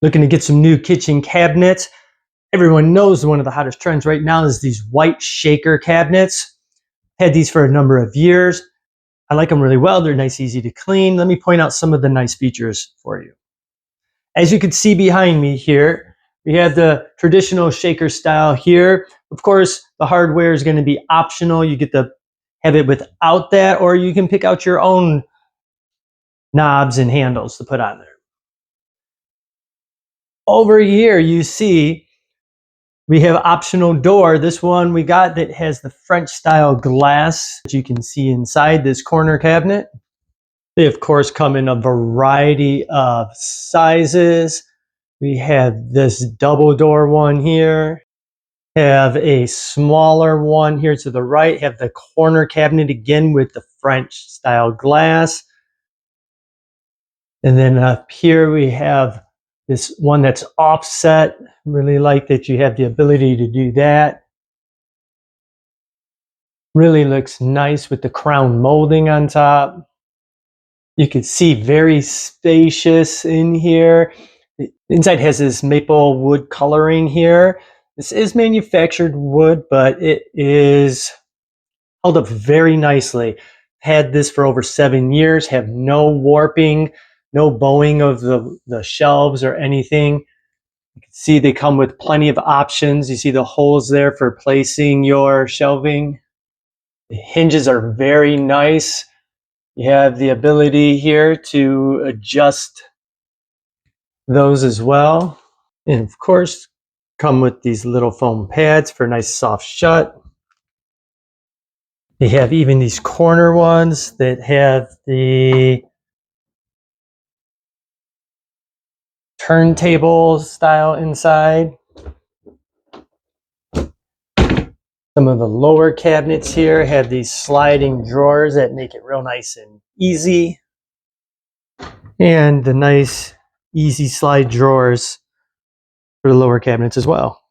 Looking to get some new kitchen cabinets? Everyone knows one of the hottest trends right now is these white shaker cabinets. Had these for a number of years. I like them really well. They're nice, easy to clean. Let me point out some of the nice features for you. As you can see behind me here, we have the traditional shaker style here. Of course, the hardware is going to be optional. You get to have it without that, or you can pick out your own knobs and handles to put on there. Over here, you see we have optional door. This one we got that has the French style glass that you can see inside this corner cabinet. They of course come in a variety of sizes. We have this double door one here. Have a smaller one here to the right. Have the corner cabinet again with the French style glass. And then up here we have this one that's offset. Really like that you have the ability to do that. Really looks nice with the crown molding on top. You can see very spacious in here. The inside has this maple wood coloring here. This is manufactured wood, but it is held up very nicely. Had this for over 7 years, have no warping, no bowing of the shelves or anything. You can see they come with plenty of options. You see the holes there for placing your shelving. The hinges are very nice. You have the ability here to adjust those as well. And of course, come with these little foam pads for a nice soft shut. They have even these corner ones that have the turntable style inside. Some of the lower cabinets here have these sliding drawers that make it real nice and easy. And the nice easy slide drawers for the lower cabinets as well.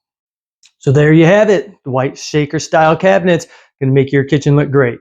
So there you have it. The white shaker style cabinets can make your kitchen look great.